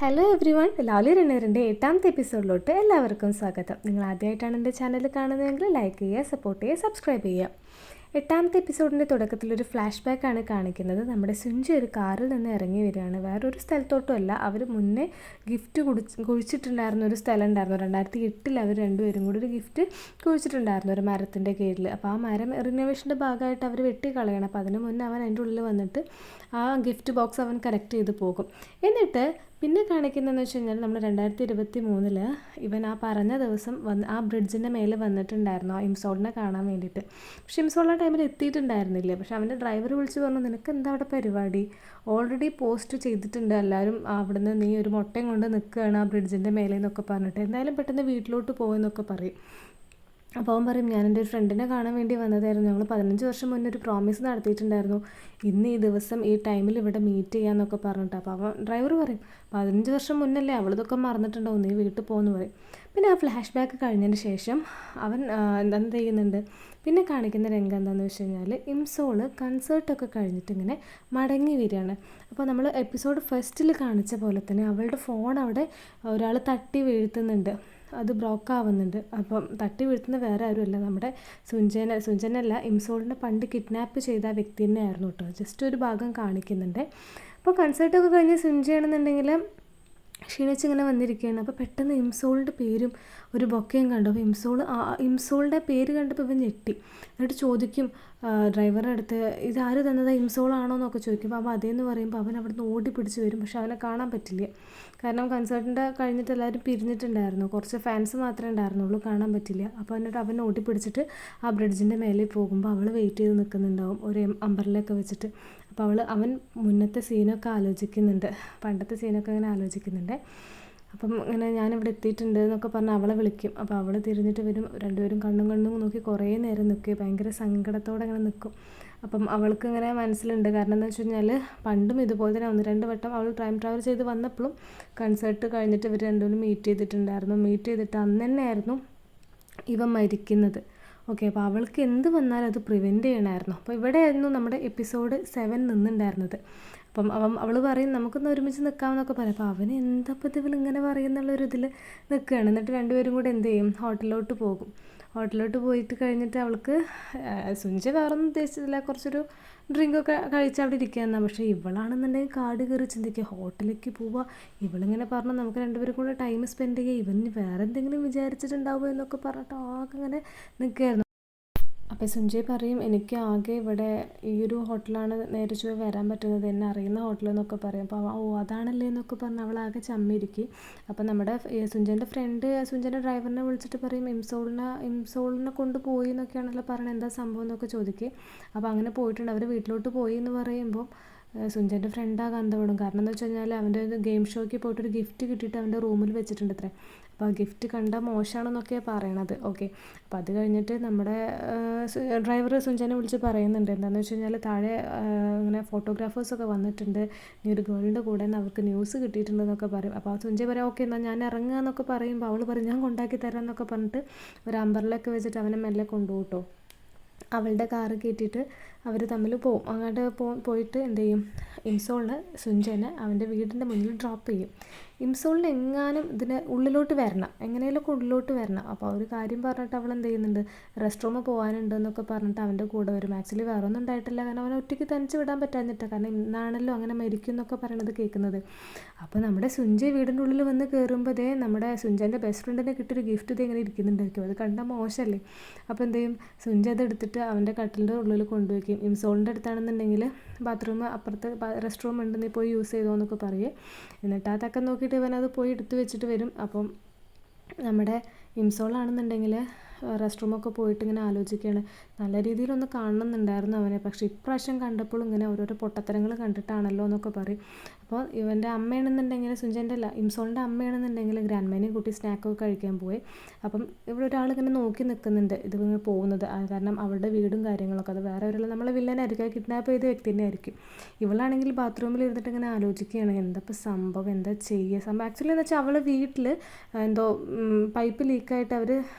Hello every one, lovely റണ്ണറിൻ്റെ 8ാമത്തെ എപ്പിസോഡിലോട്ട് എല്ലാവർക്കും സ്വാഗതം. നിങ്ങൾ ആദ്യമായിട്ടാണ് എൻ്റെ ചാനൽ കാണുന്നതെങ്കിൽ ലൈക്ക് ചെയ്യുക, സപ്പോർട്ട് ചെയ്യുക, സബ്സ്ക്രൈബ് ചെയ്യുക. 8ാമത്തെ എപ്പിസോഡിൻ്റെ തുടക്കത്തിലൊരു ഫ്ലാഷ് ബാക്കാണ് കാണിക്കുന്നത്. നമ്മുടെ സുഞ്ചി ഒരു കാറിൽ നിന്ന് ഇറങ്ങി വരികയാണ്. വേറൊരു സ്ഥലത്തോട്ടും അല്ല, അവർ മുന്നേ ഗിഫ്റ്റ് കുഴിച്ചിട്ടുണ്ടായിരുന്ന ഒരു സ്ഥലം ഉണ്ടായിരുന്നു. 2008 അവർ രണ്ടുപേരും കൂടി ഒരു ഗിഫ്റ്റ് കുഴിച്ചിട്ടുണ്ടായിരുന്നു ഒരു മരത്തിൻ്റെ കീഴിൽ. അപ്പോൾ ആ മരം റിനോവേഷൻ്റെ ഭാഗമായിട്ട് അവർ വെട്ടിക്കളയണം. അപ്പോൾ അതിന് മുന്നേ അവൻ അതിൻ്റെ ഉള്ളിൽ വന്നിട്ട് ആ ഗിഫ്റ്റ് ബോക്സ് അവൻ കലക്ട് ചെയ്ത് പോകും. എന്നിട്ട് പിന്നെ കാണിക്കുന്നതെന്ന് വെച്ച് കഴിഞ്ഞാൽ നമ്മൾ 2023 ഇവൻ ആ പറഞ്ഞ ദിവസം ആ ബ്രിഡ്ജിൻ്റെ മേലെ വന്നിട്ടുണ്ടായിരുന്നു ആ ഇംസോളിനെ കാണാൻ വേണ്ടിയിട്ട്. പക്ഷേ ഇംസോൾ ആ ടൈമിൽ എത്തിയിട്ടുണ്ടായിരുന്നില്ല. പക്ഷെ അവൻ്റെ ഡ്രൈവർ വിളിച്ച് പറഞ്ഞു, നിനക്ക് എന്താ അവിടെ പരിപാടി, ഓൾറെഡി പോസ്റ്റ് ചെയ്തിട്ടുണ്ട് എല്ലാവരും അവിടുന്ന്, നീ ഒരു മുട്ടയും കൊണ്ട് നിൽക്കുകയാണ് ആ ബ്രിഡ്ജിൻ്റെ മേലെ എന്നൊക്കെ പറഞ്ഞിട്ട്, എന്തായാലും പെട്ടെന്ന് വീട്ടിലോട്ട് പോകുമെന്നൊക്കെ പറയും. അപ്പോൾ അവൻ പറയും, ഞാൻ എൻ്റെ ഒരു ഫ്രണ്ടിനെ കാണാൻ വേണ്ടി വന്നതായിരുന്നു, ഞങ്ങൾ 15 വർഷം മുന്നേ ഒരു പ്രോമിസ് നടത്തിയിട്ടുണ്ടായിരുന്നു, ഇന്ന് ഈ ദിവസം ഈ ടൈമിൽ ഇവിടെ മീറ്റ് ചെയ്യാമെന്നൊക്കെ പറഞ്ഞിട്ട്. അപ്പോൾ അവൻ ഡ്രൈവർ പറയും, 15 വർഷം മുന്നല്ലേ, അവളിതൊക്കെ മറന്നിട്ടുണ്ടാവും, നീ വീട്ടിൽ പോകുമെന്ന് പറയും. പിന്നെ ആ ഫ്ലാഷ് ബാക്ക് കഴിഞ്ഞതിന് ശേഷം അവൻ എന്ത് ചെയ്യുന്നുണ്ട്, പിന്നെ കാണിക്കുന്ന രംഗം എന്താണെന്ന് വെച്ച് കഴിഞ്ഞാൽ ഇംസോള് കൺസേർട്ടൊക്കെ കഴിഞ്ഞിട്ട് ഇങ്ങനെ മടങ്ങി വരികയാണ്. അപ്പോൾ നമ്മൾ എപ്പിസോഡ് ഫസ്റ്റിൽ കാണിച്ച പോലെ തന്നെ അവളുടെ ഫോൺ അവിടെ ഒരാൾ തട്ടി വീഴ്ത്തുന്നുണ്ട്, അത് ബ്ലോക്ക് ആവുന്നുണ്ട്. അപ്പം തട്ടി വീഴ്ത്തുന്ന വേറെ ആരുമല്ല, നമ്മുടെ സുഞ്ചനല്ല, ഇംസോളിനെ പണ്ട് കിഡ്നാപ്പ് ചെയ്ത ആ വ്യക്തി തന്നെയായിരുന്നു കേട്ടോ. ജസ്റ്റ് ഒരു ഭാഗം കാണിക്കുന്നുണ്ട്. അപ്പോൾ കൺസേർട്ടൊക്കെ കഴിഞ്ഞ് സുഞ്ചയാണെന്നുണ്ടെങ്കിൽ ക്ഷീണിച്ചിങ്ങനെ വന്നിരിക്കുകയാണ്. അപ്പോൾ പെട്ടെന്ന് ഇംസോളിൻ്റെ പേരും ഒരു ബൊക്കയും കണ്ടു. അപ്പോൾ ഇംസോളിൻ്റെ പേര് കണ്ടപ്പോൾ ഇവൻ ഞെട്ടി. എന്നിട്ട് ചോദിക്കും ഡ്രൈവറുടെ അടുത്ത്, ഇതാര് തന്നത്, ഇംസോളാണോ എന്നൊക്കെ ചോദിക്കും. അപ്പോൾ അതേന്ന് പറയുമ്പോൾ അവൻ അവിടെ നിന്ന് ഓടി പിടിച്ച് വരും. പക്ഷെ അവനെ കാണാൻ പറ്റില്ല, കാരണം കൺസേർട്ടിൻ്റെ കഴിഞ്ഞിട്ട് എല്ലാവരും പിരിഞ്ഞിട്ടുണ്ടായിരുന്നു, കുറച്ച് ഫാൻസ് മാത്രമേ ഉണ്ടായിരുന്നുള്ളൂ, കാണാൻ പറ്റില്ല. അപ്പോൾ എന്നിട്ട് അവൻ ഓടി പിടിച്ചിട്ട് ആ ബ്രിഡ്ജിൻ്റെ മേലെ പോകുമ്പോൾ അവൾ വെയിറ്റ് ചെയ്ത് നിൽക്കുന്നുണ്ടാവും ഒരു അമ്പറിലൊക്കെ വെച്ചിട്ട്. അപ്പോൾ അവൻ മുന്നത്തെ സീനൊക്കെ ആലോചിക്കുന്നുണ്ട്, പണ്ടത്തെ സീനൊക്കെ ഇങ്ങനെ ആലോചിക്കുന്നുണ്ട്. അപ്പം ഇങ്ങനെ ഞാനിവിടെ എത്തിയിട്ടുണ്ട് എന്നൊക്കെ പറഞ്ഞ് അവളെ വിളിക്കും. അപ്പോൾ അവൾ തിരിഞ്ഞിട്ട് വരും, രണ്ടുപേരും കണ്ണും നോക്കി കുറേ നേരം നിൽക്കുക, ഭയങ്കര സങ്കടത്തോടെ ഇങ്ങനെ നിൽക്കും. അപ്പം അവൾക്ക് ഇങ്ങനെ മനസ്സിലുണ്ട്, കാരണം എന്താ വെച്ച് കഴിഞ്ഞാൽ പണ്ടും ഇതുപോലെ തന്നെ 1-2 വട്ടം അവൾ ടൈം ട്രാവൽ ചെയ്ത് വന്നപ്പോഴും കൺസേർട്ട് കഴിഞ്ഞിട്ട് ഇവർ രണ്ടുപേരും മീറ്റ് ചെയ്തിട്ടുണ്ടായിരുന്നു. മീറ്റ് ചെയ്തിട്ട് അന്ന് തന്നെയായിരുന്നു ഇവൻ മരിക്കുന്നത്. ഓക്കെ, അപ്പോൾ അവൾക്ക് എന്ത് വന്നാലും അത് പ്രിവെൻറ്റ് ചെയ്യണമായിരുന്നു. അപ്പോൾ ഇവിടെയായിരുന്നു നമ്മുടെ എപ്പിസോഡ് 7 നിന്നുണ്ടായിരുന്നത്. അപ്പം അവൾ പറയും, നമുക്കൊന്ന് ഒരുമിച്ച് നിൽക്കാമെന്നൊക്കെ പറയും. അപ്പോൾ അവന് എന്തപ്പോൾ ഇതിൽ ഇങ്ങനെ പറയുന്നുള്ളൊരു ഇതിൽ നിൽക്കുകയാണ്. എന്നിട്ട് രണ്ടുപേരും കൂടെ എന്ത് ചെയ്യും, ഹോട്ടലിലോട്ട് പോകും. ഹോട്ടലിലോട്ട് പോയിട്ട് കഴിഞ്ഞിട്ട് അവൾക്ക് സുഞ്ച വേറൊന്നും ഉദ്ദേശിച്ചില്ല, കുറച്ചൊരു ഡ്രിങ്കൊക്കെ കഴിച്ച് അവിടെ ഇരിക്കുകയെന്നാണ്. പക്ഷേ ഇവളാണെന്നുണ്ടെങ്കിൽ കാട് കയറി ചിന്തിക്കുക, ഹോട്ടലിലേക്ക് പോവുക, ഇവളിങ്ങനെ പറഞ്ഞു നമുക്ക് രണ്ടുപേരും കൂടെ ടൈം സ്പെൻഡ് ചെയ്യുക, ഇവന് വേറെ എന്തെങ്കിലും വിചാരിച്ചിട്ടുണ്ടാവുമോ എന്നൊക്കെ പറഞ്ഞിട്ട് ആകെ അങ്ങനെ നിൽക്കുകയായിരുന്നു. അപ്പോൾ സുഞ്ചയ് പറയും, എനിക്ക് ആകെ ഇവിടെ ഈ ഒരു ഹോട്ടലാണ് നേരെ ചൊവ്വേ വരാൻ പറ്റുന്നത്, എന്നെ അറിയുന്ന ഹോട്ടലെന്നൊക്കെ പറയും. അപ്പോൾ അതാണല്ലേ എന്നൊക്കെ പറഞ്ഞ് അവളാകെ ചമ്മിരിക്കും. അപ്പോൾ നമ്മുടെ സുഞ്ചൻ്റെ ഫ്രണ്ട് സുഞ്ചൻ്റെ ഡ്രൈവറിനെ വിളിച്ചിട്ട് പറയും, ഇംസോളിനെ കൊണ്ടുപോയി എന്നൊക്കെയാണല്ലോ പറയണത്, എന്താ സംഭവം എന്നൊക്കെ ചോദിക്കുക. അപ്പോൾ അങ്ങനെ പോയിട്ടുണ്ട്, അവർ വീട്ടിലോട്ട് പോയി എന്ന് പറയുമ്പോൾ സുഞ്ചൻ്റെ ഫ്രണ്ടാകെ അന്തവിടും. കാരണം എന്താ വെച്ച് കഴിഞ്ഞാൽ അവൻ്റെ ഒരു ഗെയിം ഷോയ്ക്ക് പോയിട്ടൊരു ഗിഫ്റ്റ് കിട്ടിയിട്ട് അവൻ്റെ റൂമിൽ വെച്ചിട്ടുണ്ട് അത്രേ. അപ്പോൾ ആ ഗിഫ്റ്റ് കണ്ടാൽ മോശമാണെന്നൊക്കെയാണ് പറയണത്. ഓക്കെ, അപ്പോൾ അത് കഴിഞ്ഞിട്ട് നമ്മുടെ ഡ്രൈവർ സുഞ്ചനെ വിളിച്ച് പറയുന്നുണ്ട്, എന്താണെന്ന് വെച്ച് കഴിഞ്ഞാൽ താഴെ ഇങ്ങനെ ഫോട്ടോഗ്രാഫേഴ്സൊക്കെ വന്നിട്ടുണ്ട്, ഈ ഒരു ഗേളിൻ്റെ കൂടെ നിന്ന് അവർക്ക് ന്യൂസ് കിട്ടിയിട്ടുണ്ടെന്നൊക്കെ പറയും. അപ്പോൾ ആ സുഞ്ച പറയാം, ഓക്കെ എന്നാൽ ഞാൻ ഇറങ്ങുക എന്നൊക്കെ പറയുമ്പോൾ അവൾ പറയും, ഞാൻ കൊണ്ടാക്കി തരാം എന്നൊക്കെ പറഞ്ഞിട്ട് ഒരു അമ്പറിലൊക്കെ വെച്ചിട്ട് അവനെ മെല്ലെ കൊണ്ടുപോട്ടോ. അവളുടെ കാറ് കയറ്റിയിട്ട് അവർ തമ്മിൽ പോവും. അങ്ങോട്ട് പോയിട്ട് എന്ത് ചെയ്യും, ഇംസോളിന് സുഞ്ചനെ അവൻ്റെ വീടിൻ്റെ മുന്നിൽ ഡ്രോപ്പ് ചെയ്യും. ഇംസോളിന് എങ്ങാനും ഇതിന് ഉള്ളിലോട്ട് വരണം, എങ്ങനെയൊക്കെ ഉള്ളിലോട്ട് വരണം. അപ്പോൾ ഒരു കാര്യം പറഞ്ഞിട്ട് അവൾ എന്ത് ചെയ്യുന്നുണ്ട്, റെസ്റ്റ് റൂമിൽ പോകാനുണ്ട് എന്നൊക്കെ പറഞ്ഞിട്ട് അവൻ്റെ കൂടെ വരും. ആക്ച്വലി വേറെ ഒന്നും ഉണ്ടായിട്ടില്ല, കാരണം അവനെ ഒറ്റയ്ക്ക് തനിച്ച് വിടാൻ പറ്റാഞ്ഞിട്ടാണ്, കാരണം ഇന്നാണല്ലോ അങ്ങനെ മരിക്കും എന്നൊക്കെ പറയണത് കേൾക്കുന്നത്. അപ്പോൾ നമ്മുടെ സുഞ്ച വീടിൻ്റെ ഉള്ളിൽ വന്ന് കയറുമ്പോൾ നമ്മുടെ സുഞ്ചൻ്റെ ബെസ്റ്റ് ഫ്രണ്ടിനെ കിട്ടിയൊരു ഗിഫ്റ്റ് ഇത് ഇങ്ങനെ ഇരിക്കുന്നുണ്ടായിരിക്കും, അത് കണ്ടാൽ മോശമല്ലേ. അപ്പോൾ എന്ത് ചെയ്യും, സുഞ്ച അത് എടുത്തിട്ട് അവൻ്റെ കട്ടിലിൻ്റെ ഉള്ളിൽ കൊണ്ടുവയ്ക്കും. ഇംസോളിൻ്റെ അടുത്താണെന്നുണ്ടെങ്കിൽ ബാത്റൂം അപ്പുറത്ത് റെസ്റ്റ് റൂം ഉണ്ട്, നീ പോയി യൂസ് ചെയ്തോ എന്നൊക്കെ പറയും. എന്നിട്ട് അതൊക്കെ നോക്കിയിട്ട് ഇവനത് പോയി എടുത്ത് വെച്ചിട്ട് വരും. അപ്പം നമ്മുടെ ഇംസോളാണെന്നുണ്ടെങ്കിൽ റെസ്റ്റ് റൂമൊക്കെ പോയിട്ട് ഇങ്ങനെ ആലോചിക്കുകയാണ്, നല്ല രീതിയിലൊന്ന് കാണണമെന്നുണ്ടായിരുന്നു അവനെ, പക്ഷേ ഇപ്രാവശ്യം കണ്ടപ്പോൾ ഇങ്ങനെ ഓരോരോ പൊട്ടത്തരങ്ങൾ കണ്ടിട്ടാണല്ലോ എന്നൊക്കെ പറയും. അപ്പോൾ ഇവൻ്റെ അമ്മയാണെന്നുണ്ടെങ്കിൽ സുഞ്ചൻ്റെ അല്ല ഇംസോളിൻ്റെ അമ്മയാണെന്നുണ്ടെങ്കിൽ ഗ്രാൻഡ്മാനെയും കൂട്ടി സ്നാക്കൊക്കെ കഴിക്കാൻ പോയി. അപ്പം ഇവിടെ ഒരാളിങ്ങനെ നോക്കി നിൽക്കുന്നുണ്ട് ഇതിങ്ങനെ പോകുന്നത്, കാരണം അവളുടെ വീടും കാര്യങ്ങളൊക്കെ, അത് വേറെ ഒരാൾ നമ്മളെ വില്ലനായിരിക്കും, കിഡ്നാപ്പ് ചെയ്ത വ്യക്തി തന്നെ ആയിരിക്കും. ഇവളാണെങ്കിൽ ബാത്റൂമിൽ ഇരുന്നിട്ട് ഇങ്ങനെ ആലോചിക്കുകയാണ്, എന്താ ഇപ്പോൾ സംഭവം, എന്താ ചെയ്യുക സംഭവം. ആക്ച്വലി എന്ന് വെച്ചാൽ അവൾ വീട്ടിൽ എന്തോ പൈപ്പ് ലീക്കായിട്ട് അവർ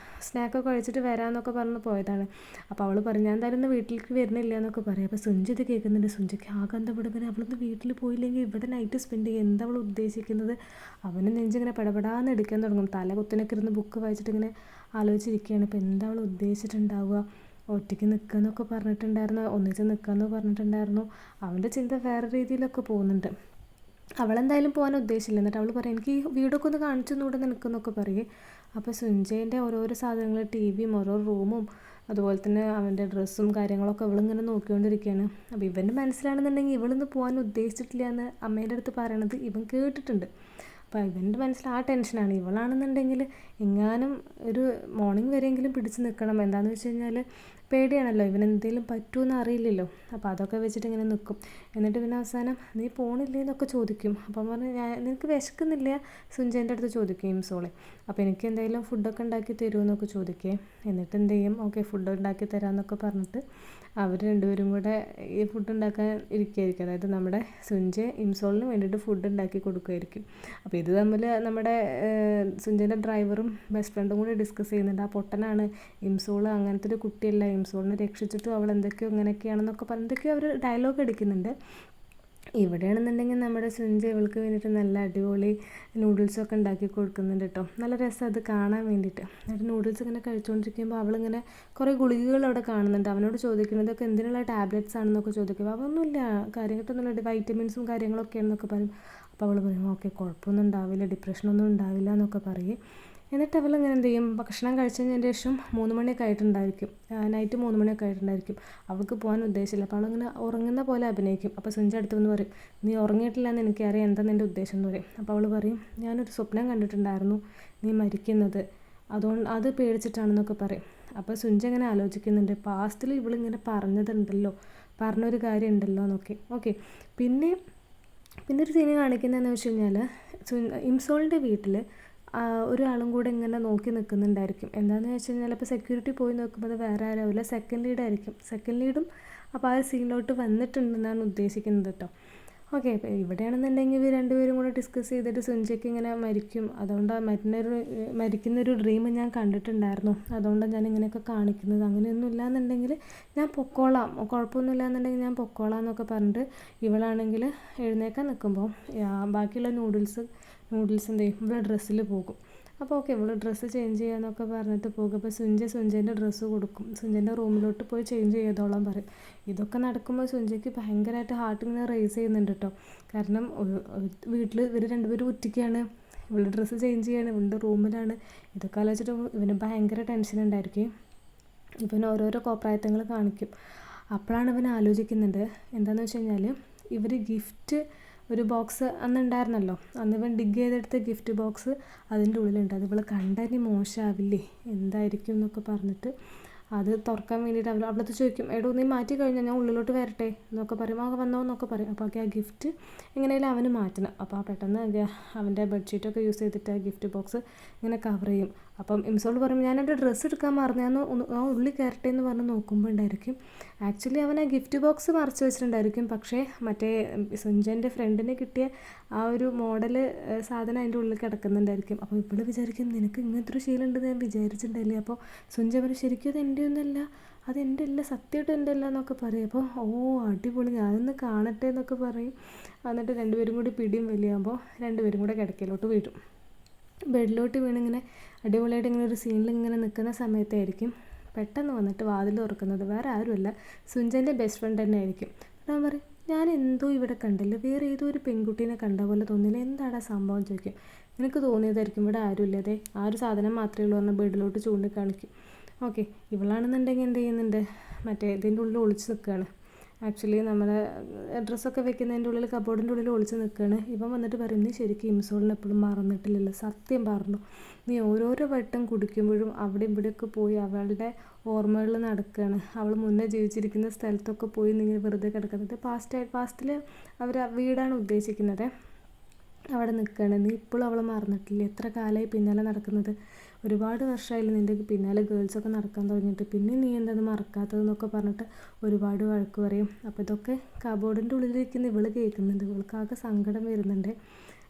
സ്നാക്കൊക്കെ കഴിച്ചിട്ട് വരാമെന്നൊക്കെ പറഞ്ഞ് പോയതാണ്. അപ്പോൾ അവൾ പറഞ്ഞു ഞാൻ എന്തായാലും ഇന്ന് വീട്ടിലേക്ക് വരുന്നില്ല എന്നൊക്കെ പറയും. അപ്പോൾ സുഞ്ചി ഇത് കേൾക്കുന്നുണ്ട്. സുഞ്ചിക്ക് ആകെ എന്താ ഇവിടെ ഇങ്ങനെ അവളൊന്ന് വീട്ടിൽ പോയില്ലെങ്കിൽ ഇവിടെ നൈറ്റ് സ്പെൻഡ് ചെയ്യുക, എന്താ അവൾ ഉദ്ദേശിക്കുന്നത്? അവന് നെഞ്ചിങ്ങനെ പടപടാന്ന് എടുക്കാൻ തുടങ്ങും. തല കുത്തിനൊക്കെ ഇരുന്ന് ബുക്ക് വായിച്ചിട്ട് ഇങ്ങനെ ആലോചിച്ചിരിക്കുകയാണ്. ഇപ്പോൾ എന്താ അവൾ ഉദ്ദേശിച്ചിട്ടുണ്ടാവുക? ഒറ്റയ്ക്ക് നിൽക്കുക എന്നൊക്കെ പറഞ്ഞിട്ടുണ്ടായിരുന്നു, ഒന്നിച്ച് നിൽക്കാമെന്ന് പറഞ്ഞിട്ടുണ്ടായിരുന്നു. അവൻ്റെ ചിന്ത വേറെ രീതിയിലൊക്കെ പോകുന്നുണ്ട്. അവളെന്തായാലും പോകാൻ ഉദ്ദേശിച്ചില്ല. എന്നിട്ട് അവൾ പറയും എനിക്ക് ഈ വീടൊക്കെ ഒന്ന് കാണിച്ചു തന്നൂടെ നിനക്കെന്നൊക്കെ പറയും. അപ്പോൾ സുഞ്ചേൻ്റെ ഓരോരോ സാധനങ്ങൾ, ടി വിയും ഓരോ റൂമും അതുപോലെ തന്നെ അവൻ്റെ ഡ്രസ്സും കാര്യങ്ങളൊക്കെ അവളിങ്ങനെ നോക്കിക്കൊണ്ടിരിക്കുകയാണ്. അപ്പോൾ ഇവൻ്റെ മനസ്സിലാണെന്നുണ്ടെങ്കിൽ ഇവളൊന്ന് പോകാൻ ഉദ്ദേശിച്ചിട്ടില്ല എന്ന് അമ്മേൻ്റെ അടുത്ത് പറയണത് ഇവൻ കേട്ടിട്ടുണ്ട്. അപ്പോൾ ഇവൻ്റെ മനസ്സിൽ ആ ടെൻഷനാണ്. ഇവളാണെന്നുണ്ടെങ്കിൽ എങ്ങാനും ഒരു മോർണിംഗ് വരെയെങ്കിലും പിടിച്ച് നിൽക്കണം. എന്താണെന്ന് വെച്ച് കഴിഞ്ഞാൽ പേടിയാണല്ലോ, ഇവനെന്തെങ്കിലും പറ്റുമെന്ന് അറിയില്ലല്ലോ. അപ്പോൾ അതൊക്കെ വെച്ചിട്ട് ഇങ്ങനെ നിൽക്കും. എന്നിട്ട് പിന്നെ അവസാനം നീ പോണില്ലേ എന്നൊക്കെ ചോദിക്കും. അപ്പം പറഞ്ഞ് നിനക്ക് വിശക്കുന്നില്ല സുഞ്ചേൻ്റെ അടുത്ത് ചോദിക്കും ഇംസോളെ. അപ്പോൾ എനിക്ക് എന്തെങ്കിലും ഫുഡൊക്കെ ഉണ്ടാക്കി തരുമെന്നൊക്കെ ചോദിക്കേ. എന്നിട്ട് എന്ത് ചെയ്യും, ഓക്കെ ഫുഡ് ഉണ്ടാക്കി തരാമെന്നൊക്കെ പറഞ്ഞിട്ട് അവർ രണ്ടുപേരും കൂടെ ഈ ഫുഡ് ഉണ്ടാക്കാൻ ഇരിക്കുകയായിരിക്കും. അതായത് നമ്മുടെ സുഞ്ചെ ഇംസോളിന് വേണ്ടിയിട്ട് ഫുഡ് ഉണ്ടാക്കി കൊടുക്കുമായിരിക്കും. അപ്പോൾ ഇത് തമ്മിൽ നമ്മുടെ സുഞ്ചേൻ്റെ ഡ്രൈവറും ബെസ്റ്റ് ഫ്രണ്ടും കൂടി ഡിസ്കസ് ചെയ്യുന്നുണ്ട്. ആ പൊട്ടനാണ് ഇംസോൾ, അങ്ങനത്തെ ഒരു കുട്ടിയല്ല, ഇംസോളിനെ രക്ഷിച്ചിട്ടും അവൾ എന്തൊക്കെയോ ഇങ്ങനെയൊക്കെയാണെന്നൊക്കെ പറഞ്ഞ് എന്തൊക്കെയോ അവർ ഡയലോഗ് അടിക്കുന്നുണ്ട്. ഇവിടെയാണെന്നുണ്ടെങ്കിൽ നമ്മുടെ സുഞ്ച ഇവൾക്ക് വേണ്ടിയിട്ട് നല്ല അടിപൊളി നൂഡിൽസൊക്കെ ഉണ്ടാക്കി കൊടുക്കുന്നുണ്ട് കേട്ടോ. നല്ല രസം അത് കാണാൻ വേണ്ടിയിട്ട്. എന്നിട്ട് നൂഡിൽസ് ഇങ്ങനെ കഴിച്ചുകൊണ്ടിരിക്കുമ്പോൾ അവളിങ്ങനെ കുറേ ഗുളികകൾ അവിടെ കാണുന്നുണ്ട്. അവനോട് ചോദിക്കുന്നതൊക്കെ എന്തിനുള്ള ടാബ്ലറ്റ്സ് ആണെന്നൊക്കെ ചോദിക്കുമ്പോൾ അവൊന്നുമില്ല, കാര്യമായിട്ടൊന്നുമില്ല, വൈറ്റമിൻസും കാര്യങ്ങളൊക്കെയാണെന്നൊക്കെ പറയും. അപ്പോൾ അവൾ പറയും ഓക്കെ കുഴപ്പമൊന്നും ഉണ്ടാവില്ല, ഡിപ്രഷനൊന്നും ഉണ്ടാവില്ല എന്നൊക്കെ പറയും. എന്നിട്ട് അവളിങ്ങനെ എന്ത് ചെയ്യും, ഭക്ഷണം കഴിച്ചതിന് ശേഷം 3 മണിയൊക്കെ ആയിട്ടുണ്ടായിരിക്കും, നൈറ്റ് 3 മണിയൊക്കെ ആയിട്ടുണ്ടായിരിക്കും. അവൾക്ക് പോകാൻ ഉദ്ദേശമില്ല. അപ്പോൾ അവളിങ്ങനെ ഉറങ്ങുന്ന പോലെ അഭിനയിക്കും. അപ്പോൾ സുഞ്ച അടുത്ത് വന്ന് പറയും നീ ഉറങ്ങിയിട്ടില്ല എന്ന് എനിക്കറിയാം, എന്താ നിൻ്റെ ഉദ്ദേശം എന്ന് പറയും. അപ്പോൾ അവൾ പറയും ഞാനൊരു സ്വപ്നം കണ്ടിട്ടുണ്ടായിരുന്നു നീ മരിക്കുന്നത്, അതുകൊണ്ട് അത് പേടിച്ചിട്ടാണെന്നൊക്കെ പറയും. അപ്പോൾ സുഞ്ച ഇങ്ങനെ ആലോചിക്കുന്നുണ്ട്, പാസ്റ്റിൽ ഇവളിങ്ങനെ പറഞ്ഞതുണ്ടല്ലോ, പറഞ്ഞൊരു കാര്യം ഉണ്ടല്ലോ എന്നൊക്കെ. ഓക്കെ, പിന്നെ ഒരു സീന് കാണിക്കുന്നതെന്ന് വെച്ച് കഴിഞ്ഞാൽ ഇംസോളിൻ്റെ വീട്ടിൽ ഒരാളും കൂടെ ഇങ്ങനെ നോക്കി നിൽക്കുന്നുണ്ടായിരിക്കും. എന്താണെന്ന് വെച്ച് കഴിഞ്ഞാൽ ഇപ്പോൾ സെക്യൂരിറ്റി പോയി നോക്കുമ്പോൾ അത് വേറെ ആരാവില്ല, സെക്കൻഡ് ലീഡായിരിക്കും. സെക്കൻഡ് ലീഡും അപ്പോൾ ആ സീനിലോട്ട് വന്നിട്ടുണ്ടെന്നാണ് ഉദ്ദേശിക്കുന്നത് കേട്ടോ. ഓക്കെ, ഇപ്പോൾ ഇവിടെയാണെന്നുണ്ടെങ്കിൽ ഇവർ രണ്ടുപേരും കൂടെ ഡിസ്കസ് ചെയ്തിട്ട് സുഞ്ചയ്ക്ക് ഇങ്ങനെ മരിക്കും, അതുകൊണ്ട് മരിക്കുന്നൊരു ഡ്രീം ഞാൻ കണ്ടിട്ടുണ്ടായിരുന്നു, അതുകൊണ്ടാണ് ഞാൻ ഇങ്ങനെയൊക്കെ കാണിക്കുന്നത്, അങ്ങനെയൊന്നും ഇല്ലയെന്നുണ്ടെങ്കിൽ ഞാൻ പൊക്കോളാം, കുഴപ്പമൊന്നുമില്ല എന്നുണ്ടെങ്കിൽ ഞാൻ പൊക്കോളാം എന്നൊക്കെ പറഞ്ഞിട്ട് ഇവളാണെങ്കിൽ എഴുന്നേക്കാൻ നിൽക്കുമ്പോൾ ബാക്കിയുള്ള നൂഡിൽസ് എന്ത് ചെയ്യും, ഇവിടെ ഡ്രസ്സിൽ പോകും. അപ്പോൾ ഓക്കെ ഇവൾ ഡ്രസ്സ് ചേഞ്ച് ചെയ്യാന്നൊക്കെ പറഞ്ഞിട്ട് പോകും. അപ്പോൾ സുഞ്ചേൻ്റെ ഡ്രസ്സ് കൊടുക്കും, സുഞ്ചേൻ്റെ റൂമിലോട്ട് പോയി ചേഞ്ച് ചെയ്തോളാൻ പറയും. ഇതൊക്കെ നടക്കുമ്പോൾ സുഞ്ചയ്ക്ക് ഭയങ്കരമായിട്ട് ഹാർട്ട് ഇങ്ങനെ റേസ് ചെയ്യുന്നുണ്ട് കേട്ടോ. കാരണം വീട്ടിൽ ഇവർ രണ്ടുപേരും ഒറ്റയ്ക്കാണ്, ഇവളുടെ ഡ്രസ്സ് ചേഞ്ച് ചെയ്യാണ്, ഇവളുടെ റൂമിലാണ്. ഇതൊക്കെ ആലോചിച്ചിട്ട് ഇവന് ഭയങ്കര ടെൻഷൻ ഉണ്ടായിരിക്കും. ഇവന് ഓരോരോ കോപ്രായത്തങ്ങൾ കാണിക്കും. അപ്പോഴാണ് ഇവൻ ആലോചിക്കുന്നുണ്ട് എന്താണെന്ന് വെച്ച് കഴിഞ്ഞാൽ ഇവർ ഗിഫ്റ്റ് ഒരു ബോക്സ് അന്ന് ഉണ്ടായിരുന്നല്ലോ, അന്ന് ഇവൻ ഡിഗ് ചെയ്തെടുത്ത ഗിഫ്റ്റ് ബോക്സ് അതിൻ്റെ ഉള്ളിലുണ്ട്. അത് ഇവൾ കണ്ടതിന് മോശമാവില്ലേ, എന്തായിരിക്കും എന്നൊക്കെ പറഞ്ഞിട്ട് അത് തുറക്കാൻ വേണ്ടിയിട്ട് അവളത് ചോദിക്കും, എടോ നീ മാറ്റി കഴിഞ്ഞാൽ ഞാൻ ഉള്ളിലോട്ട് വരട്ടെ എന്നൊക്കെ പറയും. വന്നോ എന്നൊക്കെ പറയും. അപ്പോൾ ആ ഗിഫ്റ്റ് എങ്ങനെയായാലും അവന് മാറ്റണം. അപ്പോൾ ആ പെട്ടെന്ന് അവൻ്റെ ബെഡ്ഷീറ്റൊക്കെ യൂസ് ചെയ്തിട്ട് ആ ഗിഫ്റ്റ് ബോക്സ് ഇങ്ങനെ കവർ ചെയ്യും. അപ്പം ഇംസോൾ പറയും ഞാൻ എൻ്റെ ഡ്രസ്സ് എടുക്കാൻ മറന്നു, ഞാൻ ഉള്ളിൽ കയറട്ടെ എന്ന് പറഞ്ഞ് നോക്കുമ്പോൾ ഉണ്ടായിരിക്കും ആക്ച്വലി അവൻ ആ ഗിഫ്റ്റ് ബോക്സ് മറച്ച് വെച്ചിട്ടുണ്ടായിരിക്കും. പക്ഷേ മറ്റേ സുഞ്ചൻ്റെ ഫ്രണ്ടിന് കിട്ടിയ ആ ഒരു മോഡൽ സാധനം അതിൻ്റെ ഉള്ളിൽ കിടക്കുന്നുണ്ടായിരിക്കും. അപ്പോൾ ഇപ്പോൾ വിചാരിക്കും നിനക്ക് ഇങ്ങനത്തെ ഒരു ശീലം ഉണ്ടെന്ന് ഞാൻ വിചാരിച്ചിട്ടുണ്ടായില്ലേ. അപ്പോൾ സുഞ്ച പറയും ശരിക്കും അത് എൻ്റെ ഒന്നല്ല, അതെൻ്റെ അല്ല, സത്യമായിട്ട് എൻ്റെ അല്ല എന്നൊക്കെ പറയും. അപ്പോൾ അടിപൊളി, ഞാനൊന്ന് കാണട്ടെ എന്നൊക്കെ പറയും. എന്നിട്ട് രണ്ടുപേരും കൂടി പിടിയും വലിയാകുമ്പോൾ രണ്ടുപേരും കൂടെ കിടക്കയിലോട്ട് വീഴും. ബെഡിലോട്ട് വീണിങ്ങനെ അടിപൊളിയായിട്ട് ഇങ്ങനെ ഒരു സീനിൽ ഇങ്ങനെ നിൽക്കുന്ന സമയത്തായിരിക്കും പെട്ടെന്ന് വന്നിട്ട് വാതിൽ തുറക്കുന്നത് വേറെ ആരുമല്ല, സുഞ്ചൻ്റെ ബെസ്റ്റ് ഫ്രണ്ട് തന്നെ ആയിരിക്കും. ഞാൻ പറയും ഞാൻ എന്തോ ഇവിടെ കണ്ടില്ല, വേറെ ഏതോ ഒരു പെൺകുട്ടീനെ കണ്ട പോലെ തോന്നില്ല, എന്താണ് ആ സംഭവം ചോദിക്കും. നിനക്ക് തോന്നിയതായിരിക്കും, ഇവിടെ ആരുമില്ല, അതെ ആ ഒരു സാധനം മാത്രമേ ഉള്ളൂ പറഞ്ഞാൽ ബെഡിലോട്ട് ചൂണ്ടിക്കാണിക്കും. ഓക്കെ, ഇവളാണെന്നുണ്ടെങ്കിൽ എന്ത് ചെയ്യുന്നുണ്ട്, മറ്റേ ഇതിൻ്റെ ഉള്ളിൽ ഒളിച്ച് നിൽക്കുകയാണ്. ആക്ച്വലി നമ്മുടെ ഡ്രസ്സൊക്കെ വെക്കുന്നതിൻ്റെ ഉള്ളിൽ കബോർഡിൻ്റെ ഉള്ളിൽ ഒളിച്ച് നിൽക്കുകയാണ്. ഇവൻ വന്നിട്ട് പറയും നീ ശരിക്കും ഇംസോളിനെ എപ്പോഴും മറന്നിട്ടില്ലല്ലോ, സത്യം പറഞ്ഞു, നീ ഓരോരോ വട്ടം കുടിക്കുമ്പോഴും അവിടെ ഇവിടെയൊക്കെ പോയി അവളുടെ ഓർമ്മകളിൽ നടക്കുകയാണ്, അവൾ മുന്നേ ജീവിച്ചിരിക്കുന്ന സ്ഥലത്തൊക്കെ പോയി നീ വെറുതെ കിടക്കുന്നത്. പാസ്റ്റിൽ അവർ വീടാണ് ഉദ്ദേശിക്കുന്നത്, അവിടെ നിൽക്കുകയാണ്, നീ ഇപ്പോഴും അവളെ മറന്നിട്ടില്ല, എത്ര കാലമായി പിന്നാലെ നടക്കുന്നത്, ഒരുപാട് വർഷമായില്ല നിൻ്റെ പിന്നാലെ ഗേൾസൊക്കെ നടക്കാൻ തുടങ്ങിയിട്ട്, പിന്നെ നീ എന്തത് മറക്കാത്തതെന്നൊക്കെ പറഞ്ഞിട്ട് ഒരുപാട് വഴക്ക് പറയും. അപ്പോൾ ഇതൊക്കെ കബോർഡിൻ്റെ ഉള്ളിലിരിക്കുന്ന ഇവൾ കേൾക്കുന്നുണ്ട്. ഇവൾക്കാകെ സങ്കടം വരുന്നുണ്ട്.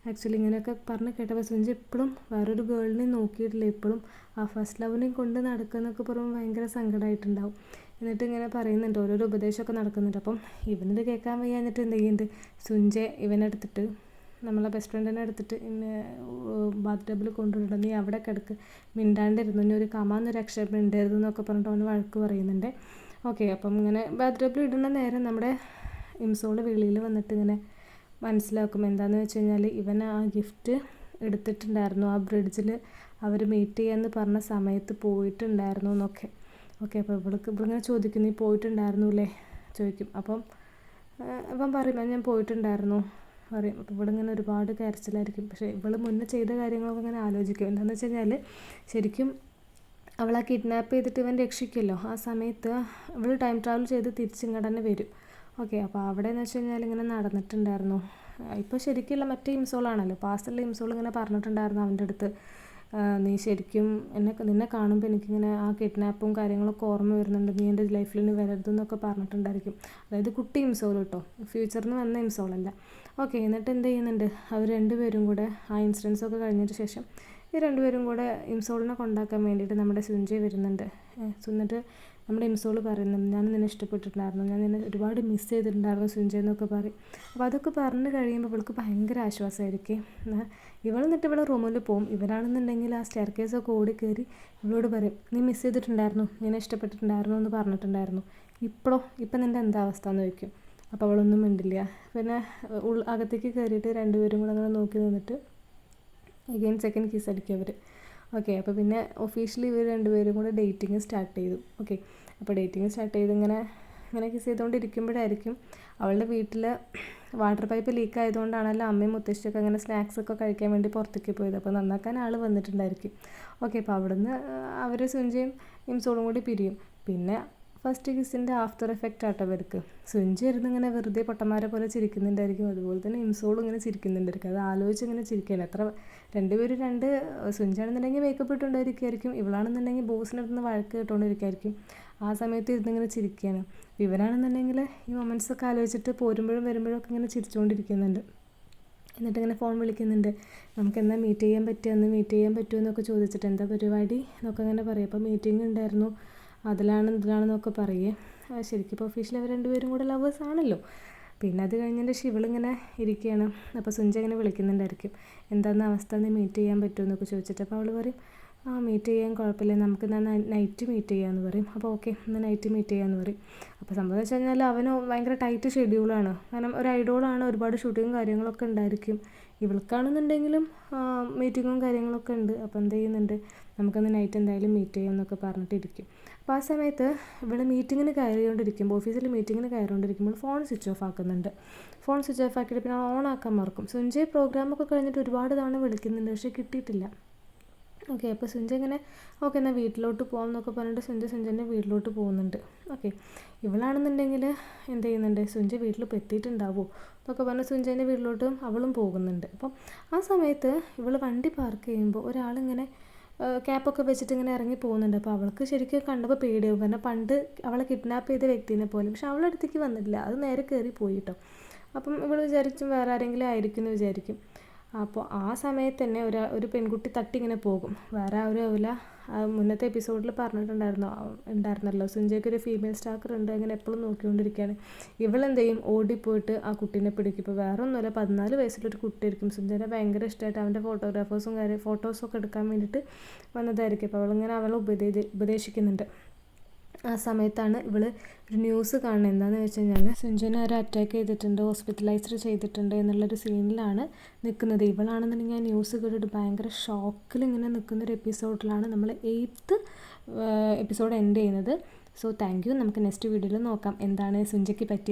ആക്ച്വലി ഇങ്ങനെയൊക്കെ പറഞ്ഞ് കേട്ടപ്പോൾ സുഞ്ച എപ്പോഴും വേറൊരു ഗേളിനെ നോക്കിയിട്ടില്ല, ഇപ്പോഴും ആ ഫസ്റ്റ് ലവിനെയും കൊണ്ട് നടക്കുന്നൊക്കെ പറയുമ്പോൾ ഭയങ്കര സങ്കടമായിട്ടുണ്ടാവും. എന്നിട്ട് ഇങ്ങനെ പറയുന്നുണ്ട്, ഓരോരോ ഉപദേശമൊക്കെ നടക്കുന്നുണ്ട്. അപ്പം ഇവനിത് കേൾക്കാൻ വയ്യാഞ്ഞിട്ട് എന്ത് ചെയ്യുന്നുണ്ട്, സുഞ്ചെ ഇവനെടുത്തിട്ട് നമ്മളെ ബെസ്റ്റ് ഫ്രണ്ടിനെ എടുത്തിട്ട് ഇന്നെ ബാത്ത് ടബിൽ കൊണ്ടുവിടണം, നീ അവിടെ കിടക്ക്, മിണ്ടാണ്ടിരുന്നു, ഇനി ഒരു കമാന്നൊരു അക്ഷരം മിണ്ടരുത് എന്നൊക്കെ പറഞ്ഞിട്ട് അവന് വഴക്ക് പറയുന്നുണ്ട്. ഓക്കെ, അപ്പം ഇങ്ങനെ ബാത്ത് ടബിൽ ഇടുന്ന നേരം നമ്മുടെ ഇംസോള് വെളിയിൽ വന്നിട്ട് ഇങ്ങനെ മനസ്സിലാക്കും എന്താണെന്ന് വെച്ച് കഴിഞ്ഞാൽ ഇവൻ ആ ഗിഫ്റ്റ് എടുത്തിട്ടുണ്ടായിരുന്നു, ആ ബ്രിഡ്ജിൽ അവർ മീറ്റ് ചെയ്യാമെന്ന് പറഞ്ഞ സമയത്ത് പോയിട്ടുണ്ടായിരുന്നു എന്നൊക്കെ. ഓക്കെ, അപ്പോൾ ഇവളിങ്ങനെ ചോദിക്കും, നീ പോയിട്ടുണ്ടായിരുന്നു അല്ലേ ചോദിക്കും. അപ്പം പറയും ഞാൻ പോയിട്ടുണ്ടായിരുന്നു പറയും. അപ്പോൾ ഇവളിങ്ങനെ ഒരുപാട് കരച്ചിലായിരിക്കും. പക്ഷേ ഇവൾ മുന്നേ ചെയ്ത കാര്യങ്ങളൊക്കെ ഇങ്ങനെ ആലോചിക്കും. എന്താണെന്ന് വെച്ച് കഴിഞ്ഞാൽ ശരിക്കും അവളെ കിഡ്നാപ്പ് ചെയ്തിട്ട് ഇവൻ രക്ഷിക്കുമല്ലോ, ആ സമയത്ത് ഇവൾ ടൈം ട്രാവൽ ചെയ്ത് തിരിച്ചിങ്ങോട്ട് തന്നെ വരും. ഓക്കെ, അപ്പോൾ അവിടെ എന്ന് വെച്ച് കഴിഞ്ഞാൽ ഇങ്ങനെ നടന്നിട്ടുണ്ടായിരുന്നു. ഇപ്പോൾ ശരിക്കുള്ള മറ്റേ ഇംസോളാണല്ലോ, പാസ്റ്റുള്ള ഇംസോൾ ഇങ്ങനെ പറഞ്ഞിട്ടുണ്ടായിരുന്നു അവൻ്റെ അടുത്ത്, നീ ശരിക്കും നിന്നെ കാണുമ്പോൾ എനിക്കിങ്ങനെ ആ കിഡ്നാപ്പും കാര്യങ്ങളൊക്കെ ഓർമ്മ വരുന്നുണ്ട്, നീ എൻ്റെ ലൈഫിൽ ഇനി വരരുതെന്നൊക്കെ പറഞ്ഞിട്ടുണ്ടായിരിക്കും. അതായത് കുട്ടി ഇംസോൾ കേട്ടോ, ഫ്യൂച്ചറിൽ നിന്ന് വന്ന ഇംസോളല്ല. ഓക്കെ, എന്നിട്ട് എന്ത് ചെയ്യുന്നുണ്ട്, അവർ രണ്ടുപേരും കൂടെ ആ ഇൻസിഡൻസൊക്കെ കഴിഞ്ഞിട്ട് ശേഷം ഈ രണ്ടുപേരും കൂടെ ഇംസോളിനെ കൊണ്ടാക്കാൻ വേണ്ടിയിട്ട് നമ്മുടെ സുഞ്ചി വരുന്നുണ്ട്. എന്നിട്ട് നമ്മുടെ ഇംസോൾ പറയുന്നുണ്ട്, ഞാൻ നിന്നെ ഇഷ്ടപ്പെട്ടിട്ടുണ്ടായിരുന്നു, ഞാൻ നിന്നെ ഒരുപാട് മിസ് ചെയ്തിട്ടുണ്ടായിരുന്നു സുഞ്ചി എന്നൊക്കെ പറയും. അപ്പോൾ അതൊക്കെ പറഞ്ഞു കഴിയുമ്പോൾ ഇവൾക്ക് ഭയങ്കര ആശ്വാസമായിരിക്കും. എന്നിട്ട് ഇവളെ റൂമിൽ പോകും. ഇവരാണെന്നുണ്ടെങ്കിൽ ആ സ്റ്റെയർ കേസൊക്കെ ഓടി കയറി ഇവളോട് പറയും, നീ മിസ് ചെയ്തിട്ടുണ്ടായിരുന്നു, നിന്നെ ഇഷ്ടപ്പെട്ടിട്ടുണ്ടായിരുന്നു എന്ന് പറഞ്ഞിട്ടുണ്ടായിരുന്നു, ഇപ്പം നിൻ്റെ എന്താ അവസ്ഥ എന്ന് ചോദിക്കും. അപ്പോൾ അവളൊന്നും മിണ്ടില്ല. പിന്നെ അകത്തേക്ക് കയറിയിട്ട് രണ്ടുപേരും കൂടെ അങ്ങനെ നോക്കി നിന്നിട്ട് അഗെയിൻ സെക്കൻഡ് കിസ് അടിക്കും അവർ. ഓക്കെ, അപ്പോൾ പിന്നെ ഒഫീഷ്യലി ഇവർ രണ്ടുപേരും കൂടെ ഡേറ്റിങ് സ്റ്റാർട്ട് ചെയ്തു. ഓക്കെ, അപ്പോൾ ഡേറ്റിങ് സ്റ്റാർട്ട് ചെയ്ത് ഇങ്ങനെ കിസ് ചെയ്തുകൊണ്ടിരിക്കുമ്പോഴായിരിക്കും അവളുടെ വീട്ടിൽ വാട്ടർ പൈപ്പ് ലീക്ക് ആയതുകൊണ്ടാണല്ലോ അമ്മയും മുത്തശ്ശിയൊക്കെ അങ്ങനെ സ്നാക്സൊക്കെ കഴിക്കാൻ വേണ്ടി പുറത്തേക്ക് പോയത്. അപ്പോൾ നന്നാക്കാൻ ആൾ വന്നിട്ടുണ്ടായിരിക്കും. ഓക്കെ, അപ്പോൾ അവിടുന്ന് അവർ സുഞ്ചയും ഇംസോളും കൂടി പിരിയും. പിന്നെ ഫസ്റ്റ് കിസിൻ്റെ ആഫ്റ്റർ എഫക്റ്റ് ആട്ടോ അവർക്ക്. സുഞ്ചി ഇരുന്ന് ഇങ്ങനെ വെറുതെ പൊട്ടന്മാരെ പോലെ ചിരിക്കുന്നുണ്ടായിരിക്കും, അതുപോലെ തന്നെ ഇംസോളും ഇങ്ങനെ ചിരിക്കുന്നുണ്ടായിരിക്കും. അത് ആലോചിച്ച് ഇങ്ങനെ ചിരിക്കുകയാണ്. രണ്ടുപേരും സുഞ്ചാണെന്നുണ്ടെങ്കിൽ മേക്കപ്പ് ഇട്ടുകൊണ്ടിരിക്കുമായിരിക്കും, ഇവളാണെന്നുണ്ടെങ്കിൽ ബോസിനടുത്ത് നിന്ന് വഴക്ക് കേട്ടുകൊണ്ടിരിക്കുമായിരിക്കും. ആ സമയത്ത് ഇരുന്നിങ്ങനെ ചിരിക്കുകയാണ്. ഇവനാണെന്നുണ്ടെങ്കിൽ ഈ മൊമെൻറ്റ്സൊക്കെ ആലോചിച്ചിട്ട് പോരുമ്പോഴും വരുമ്പോഴൊക്കെ ഇങ്ങനെ ചിരിച്ചുകൊണ്ടിരിക്കുന്നുണ്ട്. എന്നിട്ടിങ്ങനെ ഫോൺ വിളിക്കുന്നുണ്ട്, നമുക്ക് എന്നാ മീറ്റ് ചെയ്യാൻ പറ്റുമോ, അന്ന് മീറ്റ് ചെയ്യാൻ പറ്റുമോ എന്നൊക്കെ ചോദിച്ചിട്ട്, എന്താ പരിപാടി എന്നൊക്കെ അങ്ങനെ പറയും. അപ്പോൾ മീറ്റിംഗ് ഉണ്ടായിരുന്നു, ഇതിലാണെന്നൊക്കെ പറയേ. ശരിക്കും ഇപ്പോൾ ഒഫീഷ്യലി അവർ രണ്ടുപേരും കൂടെ ലവേഴ്സ് ആണല്ലോ. പിന്നെ അത് കഴിഞ്ഞതിൻ്റെ ഇവളിങ്ങനെ ഇരിക്കുകയാണ്. അപ്പോൾ സുഞ്ച ഇങ്ങനെ വിളിക്കുന്നുണ്ടായിരിക്കും, എന്താണെന്ന് അവസ്ഥ, നീ മീറ്റ് ചെയ്യാൻ പറ്റുമോ എന്നൊക്കെ ചോദിച്ചിട്ട്. അപ്പോൾ അവൾ പറയും, മീറ്റ് ചെയ്യാൻ കുഴപ്പമില്ല, നമുക്ക് നൈറ്റ് മീറ്റ് ചെയ്യാമെന്ന് പറയും. അപ്പോൾ ഓക്കെ, എന്നാൽ നൈറ്റ് മീറ്റ് ചെയ്യാമെന്ന് പറയും. അപ്പോൾ സംഭവം വെച്ച് കഴിഞ്ഞാൽ അവന് ഭയങ്കര ടൈറ്റ് ഷെഡ്യൂളാണ്. കാരണം ഒരു ഐഡോളാണ്, ഒരുപാട് ഷൂട്ടിങ്ങും കാര്യങ്ങളൊക്കെ ഉണ്ടായിരിക്കും. ഇവൾക്കാണെന്നുണ്ടെങ്കിലും മീറ്റിങ്ങും കാര്യങ്ങളൊക്കെ ഉണ്ട്. അപ്പോൾ എന്ത് ചെയ്യുന്നുണ്ട്, നമുക്കൊന്ന് നൈറ്റ് എന്തായാലും മീറ്റ് ചെയ്യാം എന്നൊക്കെ പറഞ്ഞിട്ടിരിക്കും. അപ്പോൾ ആ സമയത്ത് ഇവിടെ മീറ്റിങ്ങിന് കയറിക്കൊണ്ടിരിക്കുമ്പോൾ, ഓഫീസിൽ മീറ്റിങ്ങിന് കയറിക്കൊണ്ടിരിക്കുമ്പോൾ ഫോൺ സ്വിച്ച് ഓഫ് ആക്കുന്നുണ്ട്. ഫോൺ സ്വിച്ച് ഓഫ് ആക്കിയിട്ട് പിന്നെ ഓൺ ആക്കാൻ മറക്കും. സുഞ്ചയ് പ്രോഗ്രാമൊക്കെ കഴിഞ്ഞിട്ട് ഒരുപാട് തവണ വിളിക്കുന്നുണ്ട്, പക്ഷേ കിട്ടിയിട്ടില്ല. ഓക്കെ, അപ്പോൾ സുഞ്ച ഇങ്ങനെ ഓക്കെ എന്നാൽ വീട്ടിലോട്ട് പോകാം എന്നൊക്കെ പറഞ്ഞിട്ട് സുഞ്ചൻ്റെ വീട്ടിലോട്ട് പോകുന്നുണ്ട്. ഓക്കെ, ഇവളാണെന്നുണ്ടെങ്കിൽ എന്ത് ചെയ്യുന്നുണ്ട്, സുഞ്ച വീട്ടിൽ ഇപ്പോൾ എത്തിയിട്ടുണ്ടാവുമോ എന്നൊക്കെ പറഞ്ഞ് സുഞ്ചൻ്റെ വീട്ടിലോട്ട് അവളും പോകുന്നുണ്ട്. അപ്പം ആ സമയത്ത് ഇവൾ വണ്ടി പാർക്ക് ചെയ്യുമ്പോൾ ഒരാളിങ്ങനെ ക്യാപ്പൊക്കെ വെച്ചിട്ട് ഇങ്ങനെ ഇറങ്ങി പോകുന്നുണ്ട്. അപ്പോൾ അവൾക്ക് ശരിക്കും കണ്ടപ്പോൾ പേടിയാവും, കാരണം പണ്ട് അവളെ കിഡ്നാപ്പ് ചെയ്ത വ്യക്തിനെ പോലെ. പക്ഷെ അവളുടെ അടുത്തേക്ക് വന്നിട്ടില്ല, അത് നേരെ കയറി പോയി കേട്ടോ. അപ്പം ഇവൾ വിചാരിച്ചും വേറെ ആരെങ്കിലും ആയിരിക്കും എന്ന് വിചാരിക്കും. അപ്പോൾ ആ സമയത്ത് തന്നെ ഒരു പെൺകുട്ടി തട്ടി ഇങ്ങനെ പോകും. വേറെ ആരും ആവില്ല, മുന്നത്തെ എപ്പിസോഡിൽ ഉണ്ടായിരുന്നല്ലോ സുഞ്ചയ്ക്ക് ഒരു ഫീമെയിൽ സ്റ്റാക്കർ ഉണ്ട്, അങ്ങനെ എപ്പോഴും നോക്കിക്കൊണ്ടിരിക്കുകയാണ്. ഇവളെന്ത് ചെയ്യും, ഓടിപ്പോയിട്ട് ആ കുട്ടീനെ പിടിക്കും. ഇപ്പോൾ വേറെ ഒന്നുമില്ല, 14 വയസ്സിലൊരു കുട്ടിയായിരിക്കും. സുഞ്ചനെ ഭയങ്കര ഇഷ്ടമായിട്ട് അവൻ്റെ ഫോട്ടോസൊക്കെ എടുക്കാൻ വേണ്ടിയിട്ട് വന്നതായിരിക്കും. അപ്പോൾ അവളെ ഉപദേശിക്കുന്നുണ്ട്. ആ സമയത്താണ് ഇവൾ ഒരു ന്യൂസ് കാണുന്നത്. എന്താണെന്ന് വെച്ച് കഴിഞ്ഞാൽ സുഞ്ചനെ ആരും അറ്റാക്ക് ചെയ്തിട്ടുണ്ട്, ഹോസ്പിറ്റലൈസ്ഡ് ചെയ്തിട്ടുണ്ട് എന്നുള്ളൊരു സീനിലാണ് നിൽക്കുന്നത്. ഇവളാണെന്നുണ്ടെങ്കിൽ ആ ന്യൂസ് കേട്ടിട്ട് ഭയങ്കര ഷോക്കിൽ ഇങ്ങനെ നിൽക്കുന്നൊരു എപ്പിസോഡിലാണ് നമ്മൾ 8th എപ്പിസോഡ് എൻഡ് ചെയ്യുന്നത്. So thank you. നമുക്ക് നെക്സ്റ്റ് വീഡിയോയിൽ നോക്കാം എന്താണ് സുഞ്ചയ്ക്ക് പറ്റിയത്.